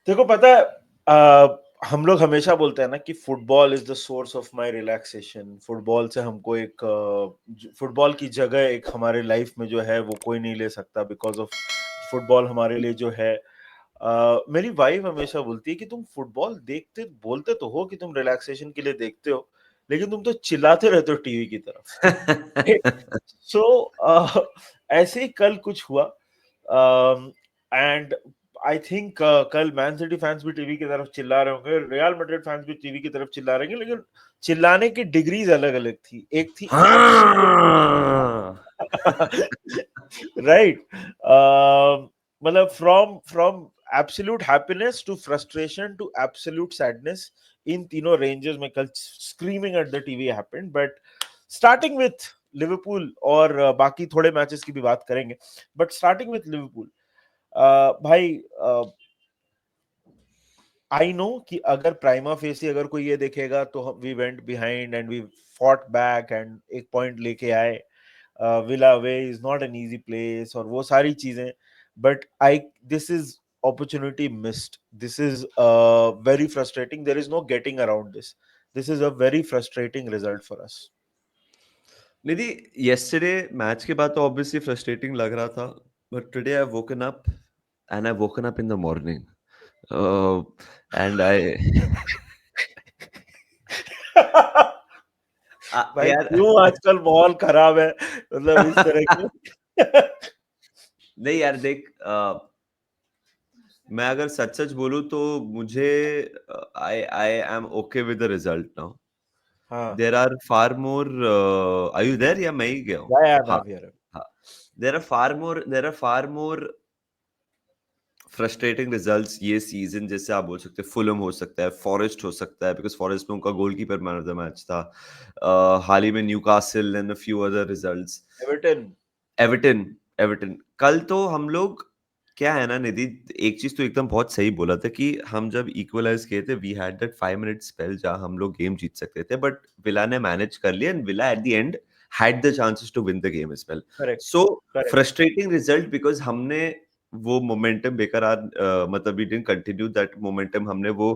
देखो पता है, हम लोग हमेशा बोलते हैं ना कि football is the source of my relaxation. Football से हमको एक फुटबॉल की जगह एक हमारे लाइफ में जो है वो कोई नहीं ले सकता, बिकॉज ऑफ फुटबॉल हमारे लिए जो है। मेरी वाइफ हमेशा बोलती है कि तुम फुटबॉल देखते बोलते तो हो कि तुम रिलैक्सेशन के लिए देखते हो, लेकिन तुम तो चिल्लाते रहते हो टीवी की तरफ। सो ऐसे ही कल कुछ हुआ, एंड आई थिंक कल मैन सिटी फैंस भी टीवी की तरफ चिल्ला रहे होंगे, रियल मैड्रिड फैंस भी टीवी की तरफ चिल्ला रहे होंगे, लेकिन चिल्लाने की डिग्रीज अलग अलग थी। एक थी एब्सोल्यूट हाँ। राइट, मतलब from absolute happiness to frustration to absolute sadness, इन तीनों रेंजेस में कल screaming at the TV happened. But starting with Liverpool, और बाकी थोड़े मैचेस की भी बात करेंगे, बट स्टार्टिंग विथ लिवरपूल, भाई, आई नो कि अगर प्राइमा फेसी अगर कोई ये देखेगा तो we went behind and we fought back and एक पॉइंट लेके आए, Villa away is not an easy place और वो सारी चीजें, but I this is opportunity missed. This is very frustrating. There is no getting around this. This is a very frustrating result for us. Nidhi, yesterday match के बाद तो obviously frustrating लग रहा था, but today I've woken up and I've woken up in the morning, and I भाई यार क्यों आजकल माहौल खराब है, मतलब इस तरह के नहीं यार देख, मैं अगर सच सच बोलूं तो मुझे I I am okay with the result now. हाँ, there are far more, are you there या मैं ही गया हूँ? या हाँ, I'm here. हाँ. There are far more frustrating results ये सीजन, जैसे आप बोल सकते हैं फुलम हो सकता है, फॉरेस्ट हो सकता है, बिकॉज फॉरेस्ट में उनका goalkeeper man of the match था. हाल ही में Newcastle and a few other results. Everton. Everton. Everton कल तो हम लोग, क्या है ना निधि, एक चीज तो एकदम बहुत सही बोला था कि हम जब इक्वलाइज किए थे we had that 5 minute spell जहां हम लोग गेम जीत सकते थे, बट विला ने मैनेज कर लिया and Villa at the end had the chances to win the game as well. Correct. So Correct. Frustrating result because हमने वो मोमेंटम बेकरार, मतलब we didn't continue that momentum, हमने वो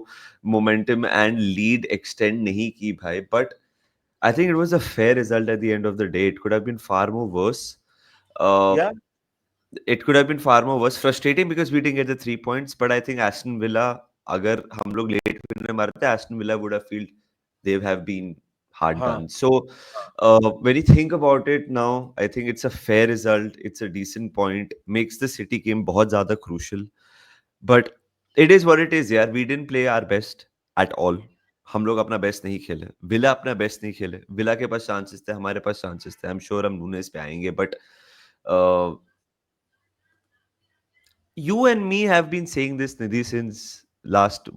मोमेंटम एंड लीड एक्सटेंड नहीं की भाई. But I think it was a fair result at the end of the day. It could have been far more worse. Uh, Yeah. it could have been far more worse. Frustrating because we didn't get the 3 points. But I think Aston Villa, अगर हम लोग late winner मारते, Aston Villa would have felt they have been hard हाँ. done. So when you think about it now, I think it's a fair result. It's a decent point. Makes the City game बहुत ज़्यादा crucial. But it is what it is यार. We didn't play our best at all. हम लोग अपना best नहीं खेले, villa अपना best नहीं खेले. विला के पास चांसेस थे, हमारे पास चांसेस थे. आई एम श्योर हम नूनेस पे आएंगे, but you and me have been saying this Nidhi since last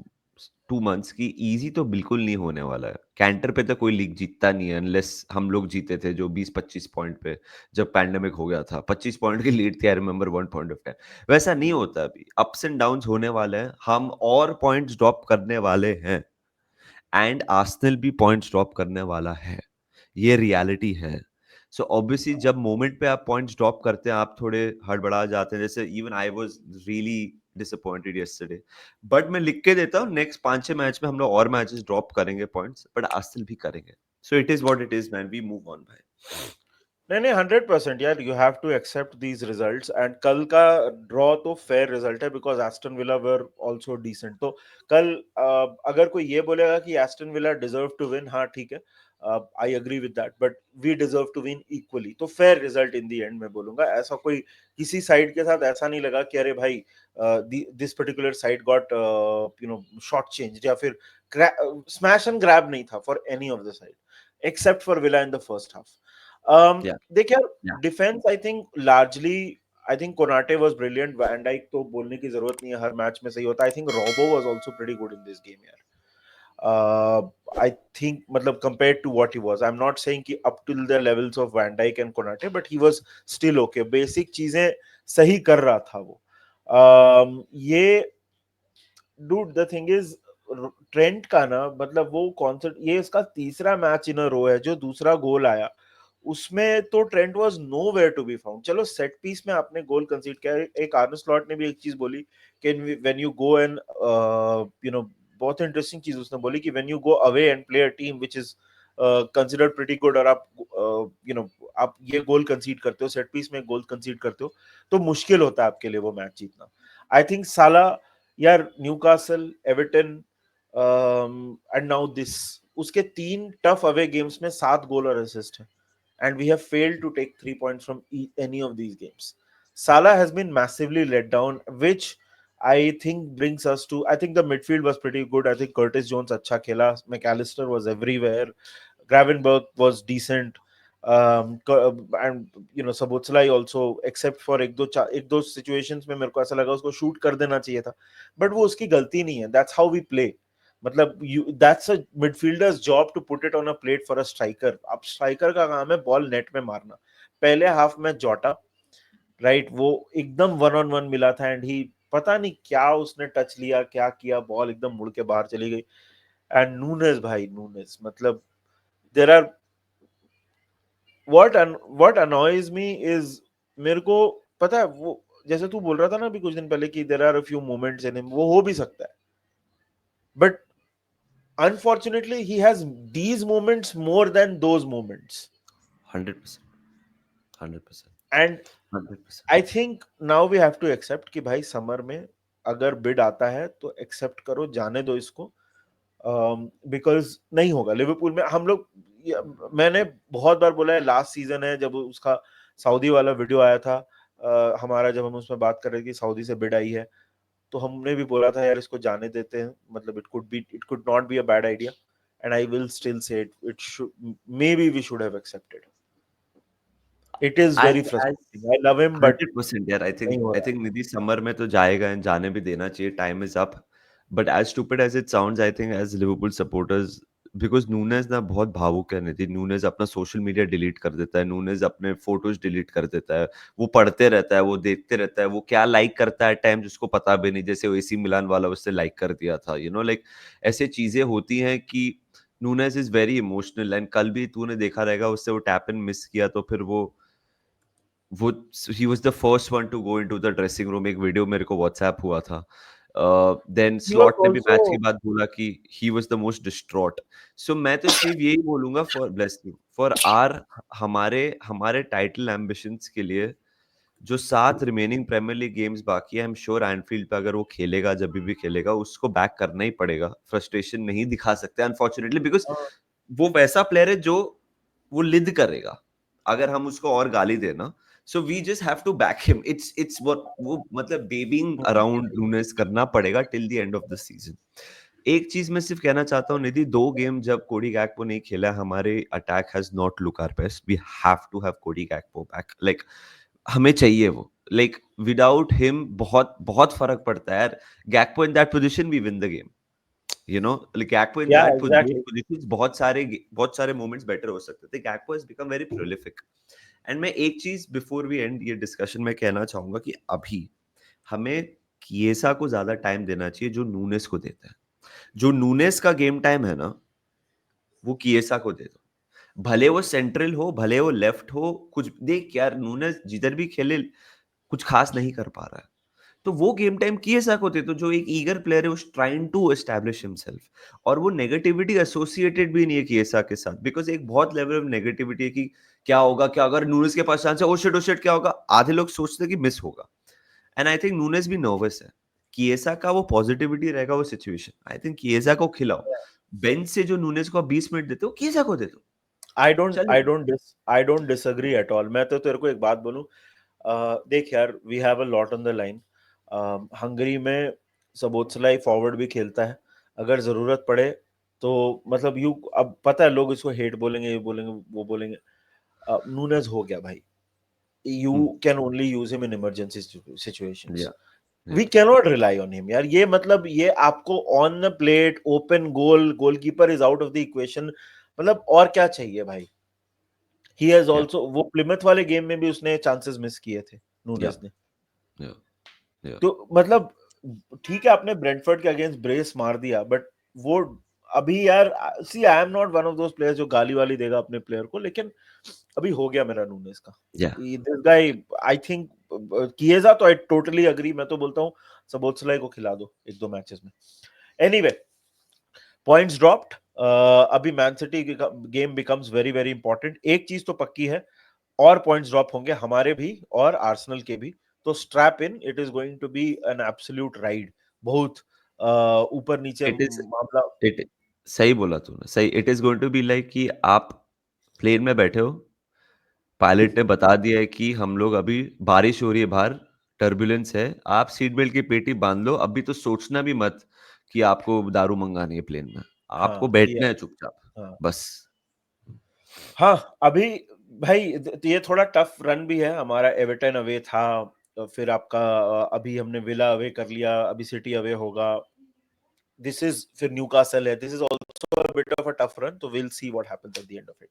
2 months की इजी तो बिल्कुल नहीं होने वाला है. कैंटर पे तो कोई लीग जीतता नहीं है अनलेस हम लोग जीते थे जो 20-25 पॉइंट पे जब पैंडेमिक हो गया था. 25 पॉइंट की लीड थी, आई रिमेंबर 1 पॉइंट ऑफ 10. वैसा नहीं होता. अभी अप्स एंड डाउन्स होने वाले हैं, हम और पॉइंट्स ड्रॉप करने वाले हैं एंड आर्सेनल भी पॉइंट्स ड्रॉप करने वाला है. ये रियलिटी है. सो ऑब्वियसली जब मोमेंट पे आप पॉइंट्स ड्रॉप करते हैं आप थोड़े हड़बड़ा जाते हैं. जैसे even I was really disappointed yesterday, but मैं लिख के देता हूँ नेक्स्ट 5-6 मैच में हम लोग और मैचेस ड्रॉप करेंगे पॉइंट्स, बट आर्सेनल भी करेंगे. So it is what it is man, we move on भाई. नहीं नहीं, 100% यार, you have to accept these results, and कल का ड्रॉ तो फेयर रिजल्ट है because Aston Villa were also decent. तो कल अगर कोई ये बोलेगा कि Aston Villa deserve to win, हाँ ठीक है, I agree with that, but we deserve to win equally. तो fair result in the end मैं बोलूंगा। ऐसा कोई किसी साइड के साथ ऐसा नहीं लगा कि अरे भाई this particular side got short change, या फिर स्मैश एंड ग्रैब नहीं था for any of the side except for Villa in the first half. या देख यार, defence I think largely, I think Konate was brilliant, Van Dijk तो बोलने की जरूरत नहीं है, हर मैच में सही होता है। I think Robbo was also pretty good in this game यार। आई थिंक मतलब compared to what he was, I'm not saying कि up till the levels of Van Dijk and Konate, but he was still okay. Basic चीजें सही कर रहा था वो। ये dude the thing is, Trent का ना, मतलब वो कॉन्सर्ट, ये इसका तीसरा मैच इन अ रो है जो दूसरा गोल आया उसमें तो Trent was nowhere to be found. चलो सेट पीस में आपने गोल कंसीड किया, एक आर्ने स्लॉट ने भी एक चीज बोली when you go and बहुत इंटरेस्टिंग चीज उसने बोली कि when you go away and play a team which is considered pretty good और आप आप ये गोल कंसीड करते हो, सेट पीस में गोल कंसीड करते हो, तो मुश्किल होता है आपके लिए वो मैच जीतना. आई थिंक साला यार Newcastle, Everton and now this, उसके 3 टफ अवे गेम्स में 7 गोल और असिस्ट है, and we have failed to take 3 points from any of these games. Salah has been massively let down, which I think brings us to, I think the midfield was pretty good. I think Curtis Jones अच्छा खेला, McAllister was everywhere, Gravenberch was decent, and Szoboszlai also, except for एक दो situations में मेरे को ऐसा लगा उसको shoot कर देना चाहिए था, but वो उसकी गलती नहीं है. That's how we play. मतलब that's a midfielder's job to put it on a plate for a striker. अब स्ट्राइकर का काम है बॉल नेट में मारना. पहले हाफ में जोटा, राइट, वो एकदम 1-on-1 मिला था एंड ही पता नहीं क्या उसने टच लिया, क्या किया, बॉल एकदम मुड़ के बाहर चली गई. एंड नूनेस भाई, नूनेस मतलब there are what annoys me is, मेरे को पता है वो, जैसे तू बोल रहा था ना अभी कुछ दिन पहले कि there are a few moments in him, वो हो भी सकता है, but unfortunately he has these moments more than those moments. 100%, 100%, And 100%. I think now we have to accept कि भाई समर में अगर बिड आता है तो एक्सेप्ट करो, जाने दो इसको, बिकॉज नहीं होगा लिवरपूल में. हम लोग मैंने बहुत बार बोला है, लास्ट सीजन है जब उसका सऊदी वाला वीडियो आया था, हमारा जब हम उसमें बात कर रहे थे कि सऊदी से बिड आई है, तो हमने भी बोला था यार इसको जाने देते हैं, मतलब it could not be a bad idea, and I will still say it should, maybe we should have accepted. It is As very as frustrating, I love him but 100% यार, नहीं हो आई रहा. थिंक निधि summer में तो जाएगा and जाने भी देना चाहिए, time is up. But as stupid as it sounds, I think as Liverpool supporters, because Nunez ना बहुत भावुक है निधि. नूनेज अपना सोशल मीडिया डिलीट कर देता है, नूनेज अपने फोटोज डिलीट कर देता है, वो पढ़ते रहता है, वो देखते रहता है, वो क्या लाइक करता है टाइम जिसको पता भी नहीं, जैसे वो एसी मिलान वाला उससे लाइक कर दिया था, लाइक ऐसे चीजें होती हैं कि Nunez is very emotional. And कल भी तूने देखा रहेगा उससे वो टैप इन मिस किया तो फिर वो he was the first one to go into the dressing room. एक वीडियो मेरे को व्हाट्सएप हुआ था. देन He was स्लॉट ने भी मैच के also बाद बोला कि he was the most distraught. So मैं तो स्टीव यही बोलूंगा, for bless you, for are, हमारे हमारे टाइटल एम्बिशंस के लिए जो 7 रिमेनिंग प्रीमियर लीग गेम्स बाकी है, आई एम श्योर एनफील्ड पे अगर वो खेलेगा, जब भी खेलेगा, उसको बैक करना ही पड़ेगा. फ्रस्ट्रेशन नहीं दिखा सकते अनफॉर्चुनेटली, बिकॉज वो वैसा प्लेयर है जो वो लिद करेगा अगर हम उसको और गाली देना. So we just have to back him. It's what वो मतलब बेबिंग अराउंड नूनेस करना पड़ेगा till the end of the season. एक चीज मैं सिर्फ कहना चाहता हूँ निधि, 2 गेम जब कोडी गैक्पो नहीं खेला, हमारे attack has not look our best. We have to have Cody Gakpo back. Like हमें चाहिए वो. लाइक विदाउट हिम बहुत बहुत फर्क पड़ता है यार. Gakpo in that position we win the game. like Gakpo in yeah, those exactly. positions बहुत सारे moments better हो सकते थे. Gakpo has become very prolific. And मैं एक चीज बिफोर वी एंड ये डिस्कशन में कहना चाहूंगा कि अभी हमें किएसा को ज्यादा टाइम देना चाहिए जो नूनेस को देता है. जो नूनेस का गेम टाइम है ना, वो किएसा को दे दो. भले वो सेंट्रल हो, भले वो लेफ्ट हो, कुछ देख यार, नूनेस जिधर भी खेले कुछ खास नहीं कर पा रहा है, तो वो गेम टाइम किएसा को दे दो, जो एक ईगर प्लेयर है, उस ट्राइंग टू एस्टैब्लिश हिमसेल्फ. और वो नेगेटिविटी एसोसिएटेड भी नहीं है किएसा के साथ, बिकॉज एक बहुत लेवल ऑफ नेगेटिविटी है कि क्या होगा, क्या अगर नूनेस के पास चांस है, ओ शिट क्या होगा. आधे लोग सोचते हैं कि मिस होगा. एंड आई थिंक नूनेस भी नर्वस है. किएसा का वो पॉजिटिविटी रहेगा वो सिचुएशन. आई थिंक किएसा को खिलाओ. बेंच से जो नूनेस को 20 मिनट देते हो, किएसा को दे दो. चलेगा. I don't disagree at all. मैं तो तेरे को एक बात बोलूं, देख यार, we have a lot on the line. Hungary में सबोत्सलाई फॉरवर्ड भी खेलता है, अगर जरूरत पड़े तो, मतलब यू, अब पता है लोग इसको हेट बोलेंगे, ये बोलेंगे, वो बोलेंगे. नूनेज हो गया भाई, हम्म, you can only use him in emergency situations. या We या cannot rely on him यार. ये मतलब ये आपको on the plate open goal, goalkeeper is out of the equation, मतलब और क्या चाहिए भाई. He has या also, वो प्लिमथ वाले गेम में भी उसने चांसेस मिस किए थे या नूनेज ने. या या तो मतलब ठीक है, आपने ब्रेंटफोर्ड के अगेंस्ट ब्रेस मार दिया, बट वो अभी यार, see I am not one of those players जो गाली वाली देगा अपने प्लेयर को, लेकिन अभी हो गया मेरा नूनेस का. या दिस गाय, आई थिंक, किएजा तो आई टोटली अग्री. मैं तो बोलता हूँ सबोत्सलाई को खिला दो एक दो मैचेस में। Anyway, points dropped. अभी Man City game becomes very very important. एक चीज तो पक्की है, और पॉइंट्स ड्रॉप होंगे हमारे भी और आर्सेनल के भी, तो strap in, it is going to be an absolute ride. बहुत ऊपर नीचे इट इज मामला। इट सही बोला तूने, सही। It is going to be like कि आप प्लेन में बैठे हो, पायलट ने बता दिया है कि हम लोग अभी बारिश हो रही है बाहर, टर्बुलेंस है, आप सीट बेल्ट की पेटी बांध लो, अभी तो सोचना भी मत कि आपको दारू मंगानी है प्लेन में, आपको हाँ बैठना है चुपचाप, हाँ बस। हाँ। अभी भाई ये थोड़ा टफ रन भी है हमारा। एवर्टन अवे था, तो फिर आपका अभी हमने विला अवे कर लिया, अभी सिटी अवे होगा, दिस इज, फिर न्यूकासल है, this is also a bit of a tough run, तो will see what happens at the end of it.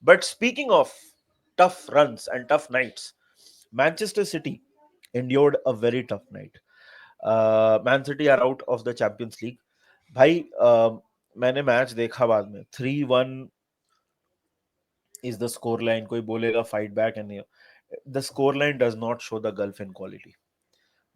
But speaking of tough runs and tough nights, Manchester City endured a very tough night. Man City are out of the Champions League. भाई मैंने match देखा बाद में, 3-1 is the score line. कोई बोलेगा fight back and, the score line does not show the gulf in quality.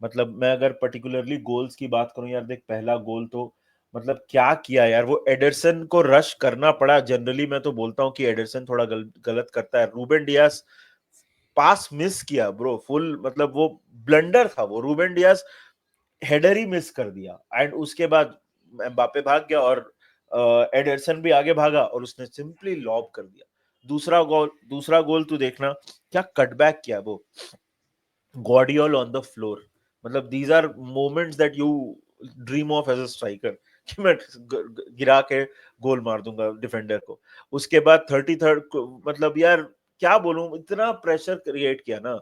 मतलब मैं अगर पर्टिकुलरली गोल्स की बात करूं यार, देख पहला गोल तो मतलब क्या किया यार, वो एडरसन को रश करना पड़ा। जनरली मैं तो बोलता हूं कि एडरसन थोड़ा गलत करता है। रूबेन डियास पास मिस किया ब्रो, फुल मतलब वो ब्लंडर था वो। रूबेन डियास हेडर ही मिस कर दिया, एंड उसके बाद एम्बापे भाग गया और एडरसन भी आगे भागा और उसने सिंपली लॉब कर दिया। दूसरा गोल तू देखना, क्या कटबैक किया वो, गॉर्डियोल ऑन द फ्लोर। मतलब these are moments that you dream of as a striker, कि मैं गिरा के गोल मार दूंगा डिफेंडर को। उसके बाद 33rd मतलब यार क्या बोलूं, इतना प्रेशर क्रिएट किया ना।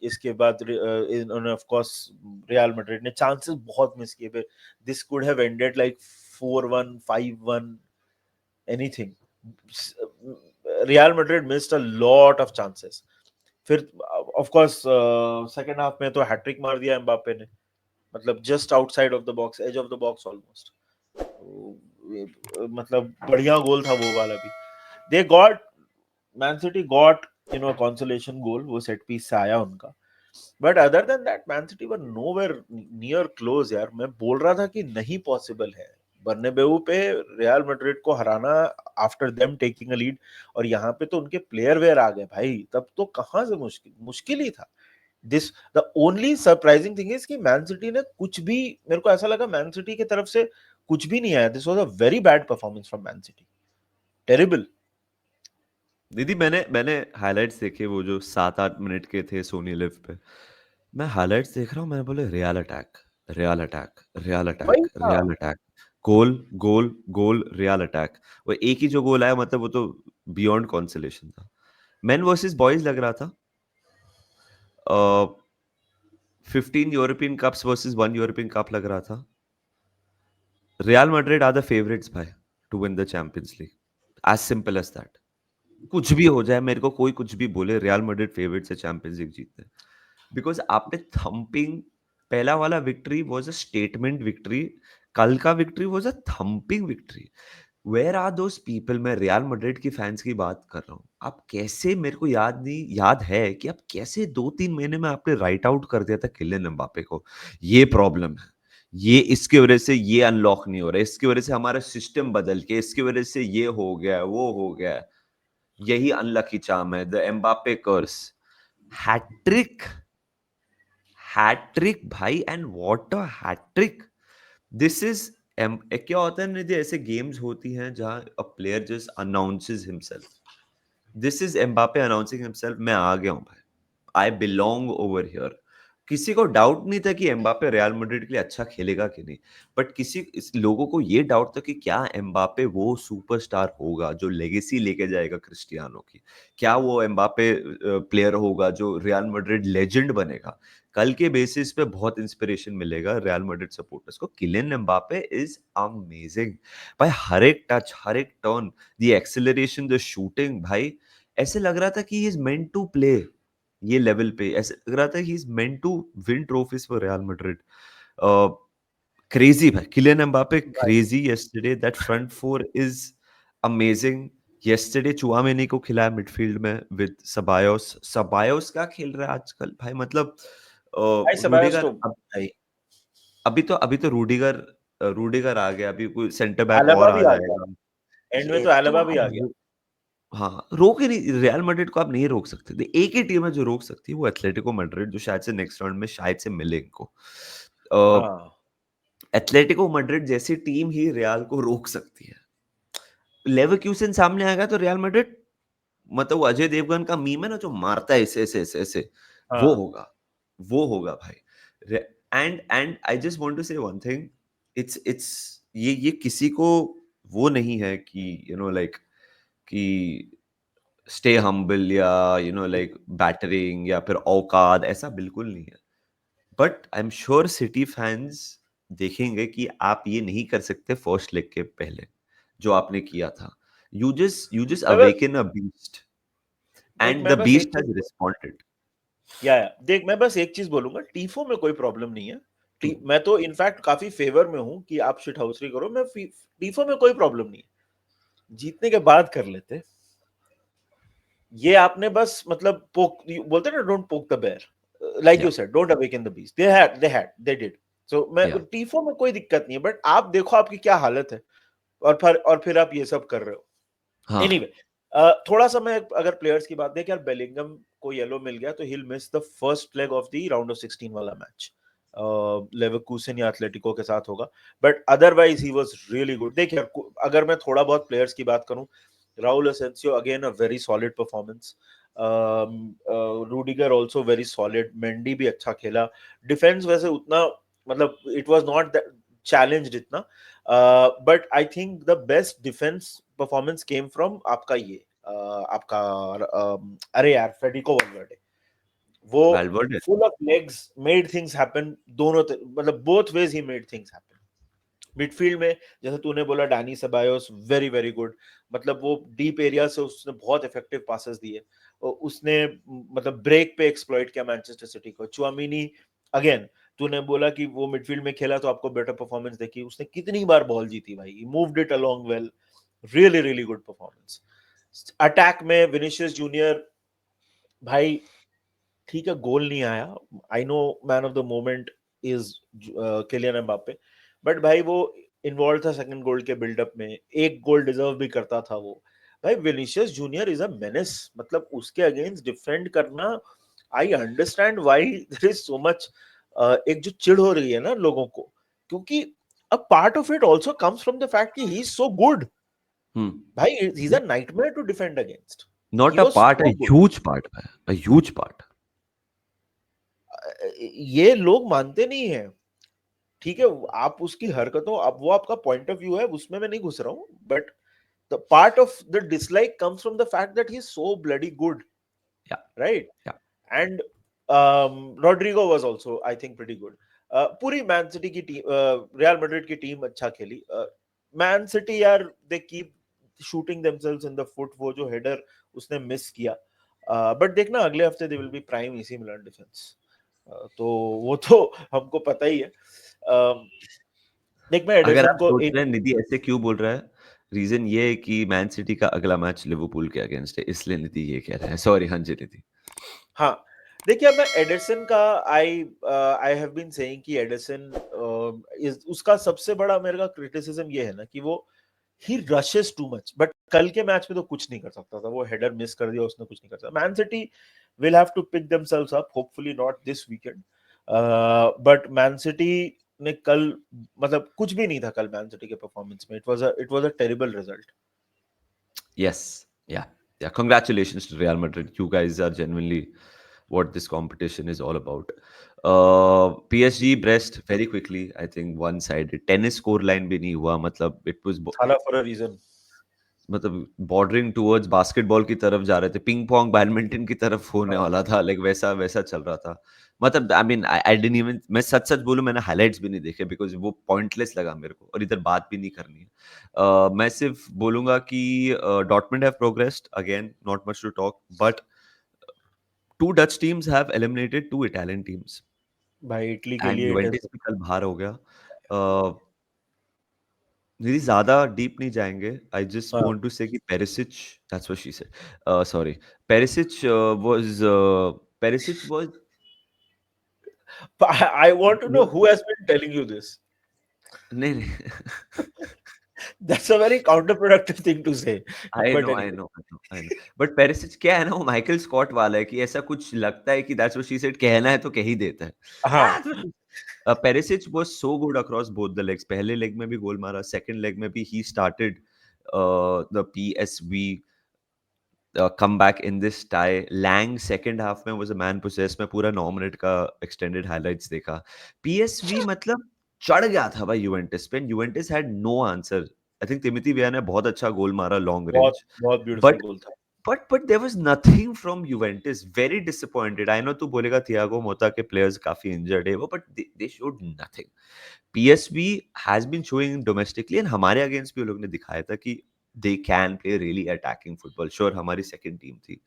इसके बाद इन्होंने ऑफ कोर्स रियल मैड्रिड ने चांसेस बहुत मिस किए। This could have ended like 4-1, 5-1, anything. Real Madrid missed a lot of chances. फिर ऑफ कोर्स सेकंड हाफ में तो हैट्रिक मार दिया एम्बापे ने, मतलब just outside of the box, edge of the box almost. मतलब बढ़िया गोल था वो वाला भी। They got, Man City got consolation goal, वो सेट पीस से आया उनका। But other than that man city were nowhere near close यार। मैं बोल रहा था कि नहीं पॉसिबल है बर्नाब्यू पे रियल मैड्रिड को हराना after them taking a lead, और यहाँ पे तो उनके प्लेयर वेयर आ गए भाई, तब तो कहाँ से मुश्किल मुश्किल ही था। This the only surprising thing is कि मैन सिटी ने कुछ भी, मेरे को ऐसा लगा मैन सिटी की तरफ से कुछ भी नहीं आया। This was a very bad performance from man city, terrible. दीदी, मैंने मैंने हाइलाइट्स देखे, वो जो 7-8 मिनट के थे सोनी लिव पे। मैं हाइलाइट्स देख रहा हूँ, मैंने बोले real attack, real attack, real वही अटैक, था। Real attack, goal goal goal, real attack. वो एक ही जो गोल आया, मतलब वो तो बियॉन्ड कॉन्सोलेशन था। मेन वर्सेस बॉयज लग रहा था। 15 European cups versus 1 European cup लग रहा था। Real Madrid are the favourites भाई to win the Champions League, as simple as that. कुछ भी हो जाए, मेरे को कोई कुछ भी बोले, रियल मैड्रिड फेवरेट से चैंपियंस लीग जीतते। बिकॉज आपने थंपिंग, पहला वाला victory was a statement victory, कल का victory was a thumping victory. Where are those people? मैं रियल मैड्रिड की फैंस की बात कर रहा हूँ। आप कैसे, मेरे को याद नहीं, याद है कि आप कैसे 2-3 महीने में आपने राइट आउट कर दिया था किलियन एम्बापे को, ये प्रॉब्लम है, ये इसकी वजह से ये अनलॉक नहीं हो रहा है, इसकी वजह से हमारा सिस्टम बदल के, इसकी वजह से ये हो गया, वो हो गया। यही अनलकी चार्म है, the Mbappe curse. Hat-trick, hat-trick भाई, and what a hat-trick. This is, क्या होता है निधि, ऐसे गेम्स होती हैं जहां a player just announces himself. This is Mbappe announcing himself, मैं आ गया हूं भाई, आई बिलोंग ओवर हियर। किसी को डाउट नहीं था कि एम्बापे रियल मैड्रिड के लिए अच्छा खेलेगा कि नहीं, बट लोगों को ये डाउट था कि क्या एम्बापे वो सुपरस्टार होगा जो लेगेसी लेके जाएगा क्रिस्टियानो की, क्या वो एम्बापे प्लेयर होगा जो रियल मैड्रिड लेजेंड बनेगा। कल के बेसिस पे बहुत इंस्पिरेशन मिलेगा रियल मैड्रिड सपोर्टर्स को। किलियन एम्बापे इज अमेजिंग भाई, हर एक टच, हर एक turn, the acceleration, the shooting भाई, ऐसे लग रहा था कि he is meant to play ये लेवल पे, ऐसे लग रहा था he is meant to win trophies for Real Madrid. Crazy भाई, Kylian Mbappe crazy. Yesterday that front four is amazing. Yesterday Tchouameni को खिलाया मिडफील्ड में विद सबायोस। सबायोस क्या खेल रहा है आजकल भाई, मतलब भाई सेबायोस रूडिगर तो भाई, अभी तो रूडिगर आ गया, अभी कोई सेंटर बैक और अलाबा आ भी आ गया, जाएगा। एंड में ये तो तो अलाबा भी आ आप गया। हाँ, रोक ही नहीं, रियल मैड्रिड को आप नहीं रोक सकते थे। एक ही टीम है जो रोक सकती है, वो एथलेटिको मैड्रिड, जो शायद से नेक्स्ट राउंड में शायद से मिले इनको। हाँ एथलेटिको मैड्रिड जैसी टीम ही रियल को रोक सकती है। लेवरक्यूसेन सामने आएगा तो रियल मैड्रिड, मतलब वो अजय देवगन का मीम है ना, जो मारता है ऐसे ऐसे ऐसे ऐसे, वो हाँ। होगा, वो होगा भाई। And I just want to say one thing, it's ये किसी को वो नहीं है कि लाइक कि स्टे हम्बल या लाइक बैटरिंग या फिर औकात, ऐसा बिल्कुल नहीं है। But I am sure City fans देखेंगे कि आप ये नहीं कर सकते फर्स्ट लेग के पहले जो आपने किया था। यू जस्ट मैं बस अवेकन अ बीस्ट देख एंड मैं द बस एक बीस्ट चीज, हैज रिस्पॉन्डेड। या देख मैं बस एक चीज बोलूंगा, टीफो में कोई प्रॉब्लम नहीं है। मैं तो इनफैक्ट काफी फेवर में हूं कि आप शिट हाउसरी करो, टीफो में कोई प्रॉब्लम नहीं है, जीतने के बाद कर लेते। ये आपने बस मतलब पोक, बोलते हैं ना, don't poke the bear, like या you said, don't awaken the beast, they did. So मैं या टीफो में कोई दिक्कत नहीं है, बट आप देखो आपकी क्या हालत है, और फिर आप ये सब कर रहे हो। हाँ, एनीवे थोड़ा सा मैं अगर प्लेयर्स की बात देख यार, बेलिंगम को येलो मिल गया तो he'll miss the first leg of the round of 16 वाला मैच, लेवरकूसन या एथलेटिको के साथ होगा। But otherwise he was really good. देख यार, अगर मैं थोड़ा बहुत प्लेयर्स की बात करूं, Raul Asencio again a very solid performance, Rudiger also very solid, Mendy भी अच्छा खेला। डिफेंस वैसे उतना, मतलब it was not that challenged इतना, but I think the best defence performance came from आपका ये आपका अरे यार फेडिको वलवर्डे। वो Valverde. Full of legs, made things happen, मतलब both ways he made things happen. Midfield में जैसे तूने बोला, Dani Ceballos very very good, मतलब वो डीप एरिया से उसने बहुत इफेक्टिव पासेस दिए, और उसने मतलब ब्रेक पे एक्सप्लॉइट किया मैनचेस्टर सिटी को। चुआमिनी अगेन, तूने बोला कि वो मिडफील्ड में खेला तो आपको बेटर परफॉर्मेंस देखी, उसने कितनी बार बॉल जीती भाई, he moved it along well, really really good performance. Attack में विनिशियस जूनियर भाई, ठीक है गोल नहीं आया, I know man of the moment is Kylian Mbappe, but भाई वो इन्वॉल्व था सेकंड गोल के बिल्डअप में, एक गोल डिजर्व भी करता था वो। भाई Vinicius Junior is a menace, मतलब उसके अगेंस्ट डिफेंड करना, I understand why there is so much एक जो चिढ़ हो रही है ना लोगों को, क्योंकि a part of it also comes from the fact कि ही इज सो गुड। भाई he is a nightmare to defend against, he not a was part, a so good. Huge part, a huge part. ये लोग मानते नहीं है, ठीक है, आप उसकी हरकतों, अब वो आपका पॉइंट ऑफ व्यू है, उसमें मैं नहीं घुस रहा हूँ, but the part of the dislike comes from the fact that he is so bloody good, yeah right? Yeah and Rodrygo was also I think pretty good. पूरी मैन सिटी की team, Real Madrid की team अच्छा खेली। Man City यार, they keep shooting themselves in the foot, वो जो header उसने miss किया, बट देखना अगले हफ्ते they will be prime AC Milan defence, तो वो तो हमको पता ही है। देख मैं अगर एडरसन आप को सोच एक, रहे हैं निधि ऐसे क्यों बोल रहा है, रीजन ये है कि मैन सिटी का अगला मैच लिवरपूल के अगेंस्ट है, इसलिए निधि ये कह रहा है। सॉरी, हाँ जी निधि। हाँ देखिए, अब मैं एडरसन का, आई आई हैव बीन सेइंग कि एडरसन इज, उसका सबसे बड़ा मेरे का क्रिटिसिज्म ये है ना कि वो ही रशेस टू मच, बट कल के मैच में तो कुछ नहीं कर सकता था, वो हेडर मिस कर दिया, उसने कुछ नहीं कर सकता। Man City will have to pick themselves up, hopefully not this weekend, but Man City ने कल, मतलब कुछ भी नहीं था कल मैन सिटी के परफॉर्मेंस में, it was a terrible result. Yes, yeah, yeah. Congratulations to Real Madrid. You guys are genuinely what this competition is all about. PSG Brest very quickly. I think one-sided. Tennis score line भी नहीं हुआ. मतलब it was थाला for a reason. मतलब bordering towards basketball की तरफ जा रहे थे, पिंग पोंग बैडमिंटन की तरफ होने वाला था, लाइक वैसा वैसा चल रहा था। मतलब I mean I didn't even, मैं सच सच बोलूं मैंने हाइलाइट्स भी नहीं देखे बिकॉज वो पॉइंटलेस लगा मेरे को, और इधर बात भी नहीं करनी है। मैं सिर्फ बोलूंगा कि Dortmund have progressed again, not much to talk, but two Dutch teams have eliminated two Italian teams भाई इटली के एंड लिए इट इज, यूवेंटस भी कल बाहर हो गया। निधि ज्यादा डीप नहीं जाएंगे, आई जस्ट वांट टू से कि Perisic, that's what she said, sorry, Perisic was Perisic was I want to know वो who has been telling you this. नहीं नहीं That's a very counterproductive thing to say. I But no I anyway. No I know I know but Perisic क्या है ना, वो Michael Scott वाला है कि ऐसा कुछ लगता है कि दैट्स व्हाट शी सेड, कहना है तो कह ही देता है। हाँ, Perisic was so good across both the legs, पहले लेग में भी गोल मारा, सेकंड लेग में भी he started the PSV comeback in this tie. Lang second half में was a man possessed, मैं पूरा 9 मिनट का extended highlights देखा। PSV मतलब चढ़ गया था भाई यूवेंटस पे, Juventus had no answer. I think Timothy Weah ने बहुत अच्छा गोल मारा long बहुत range, बहुत ब्यूटीफुल but गोल था। but there was nothing from Juventus. Very disappointed. I know तू बोलेगा थियागो मोटा के players काफी injured है वो, but they showed nothing. PSV has been showing domestically and हमारे अगेंस्ट भी वो लोग ने दिखाया था कि they can play really attacking football. Sure, हमारी second team थी,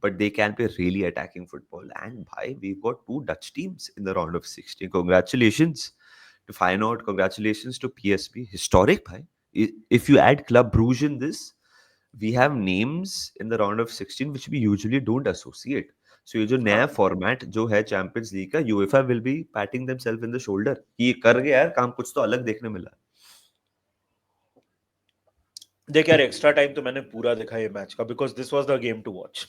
but they can play really attacking football. And भाई, we've got two Dutch teams in the round of 16. Congratulations to Feyenoord. Congratulations to PSV. Historic, भाई. If you add Club Brugge in this, we have names in the round of 16 which we usually don't associate. So ये जो नया हाँ, format जो है Champions League का, UEFA will be patting themselves in the shoulder कि ये कर गया यार काम, कुछ तो अलग देखने मिला। देख यार एक्स्ट्रा टाइम तो मैंने पूरा देखा ये मैच का because this was the game to watch.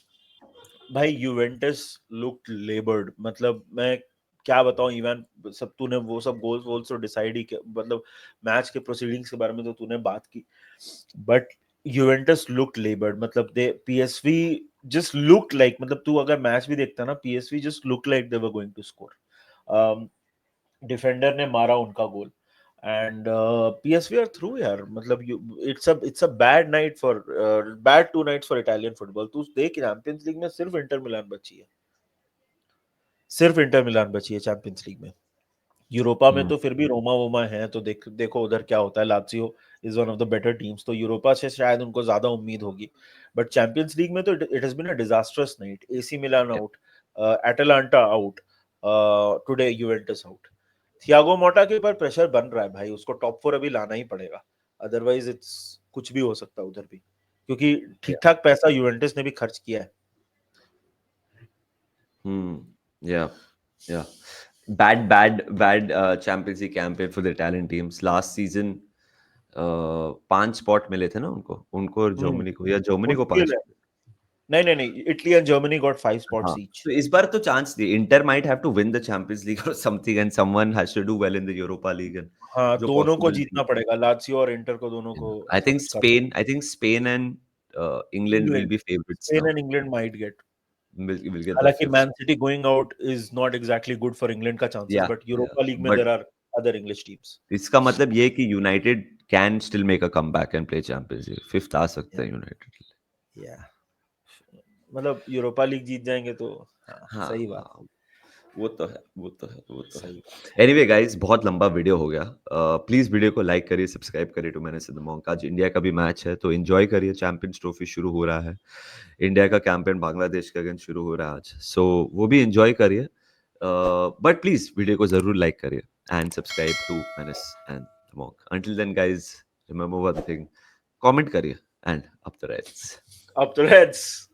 भाई यूवेंटस लुक्ड लेबर्ड, मतलब मैं क्या बताऊं इवन, सब तूने वो सब गोल्स वोल्स तो डिसाइड ही मतलब मैच के प्रोसीडिंग्स के बारे में तो तूने बात की, बट यूवेंटस लुक्ड लेबर्ड, मतलब they PSV just looked like, मतलब तू अगर मैच भी देखता ना PSV just look like they were going to score. Defender ने मारा उनका goal and PSV are through यार, मतलब it's a bad night for bad two nights for Italian football. तू देख चैंपियंस लीग में सिर्फ इंटर मिलान बची है, सिर्फ इंटर मिलान बची है चैंपियंस लीग में। यूरोपा में हम्म, तो फिर भी रोमा वोमा है, तो देखो उधर क्या होता है। Lazio is one of the better teams, तो यूरोपा से शायद उनको ज्यादा उम्मीद होगी, बट चैंपियंस लीग में तो it has been a disastrous night. AC Milan yeah. Out, Atalanta out, today Juventus out. Thiago Motta के ऊपर प्रेशर बन रहा है भाई, उसको टॉप फोर अभी लाना ही पड़ेगा, अदरवाइज इट्स कुछ भी हो सकता है उधर भी, क्योंकि ठीक ठाक पैसा यूवेंटस ने भी खर्च किया है। Hmm. Yeah. Yeah. Bad Champions League campaign for the Italian teams. Last season, 5 spot मिले थे ना उनको, उनको और हम्म, जर्मनी को, या जर्मनी को मुश्किल 5 है। मिले। नहीं नहीं नहीं, इटली एंड जर्मनी गॉट 5 हाँ, स्पॉट्स ईच। तो इस बार तो चांस दे। Inter might have to win the Champions League और something, and someone has to do well in the Europa League, and हाँ, जो दोनों को पॉसिबल जीतना नहीं पड़ेगा, लात्सियो और इंटर को दोनों को है। करना। I think Spain and England will England, be favourites Spain now, and England might get. Will get the हालांकि fifth. Man City going out is not exactly good for England का चांसेस, या but Europa League में but there are other English teams. इसका मतलब ये है कि United can still make a comeback and play Champions League, fifth आ सकता है यूनाइटेड। या मतलब यूरोपा लीग जीत जाएंगे तो हाँ, हाँ सही बात, हाँ, वो तो है, वो तो है, वो तो है। सही बात है। एनीवे गाइस, बहुत लंबा वीडियो हो गया। प्लीज वीडियो को लाइक करिए, सब्सक्राइब करिए टू मैनेज द मॉन्क। आज इंडिया का भी मैच है तो एंजॉय करिए, चैंपियंस ट्रॉफी शुरू हो रहा है। इंडिया का कैंपेन बांग्लादेश के अगेंस्ट शुरू हो रहा है आज, सो वो भी एंजॉय करिए। बट प्लीज वीडियो को जरूर लाइक करिए and subscribe to manage and the monk. Until then guys, remember one thing, comment करिए एंड अप द रेड्स। अब तो लेट्स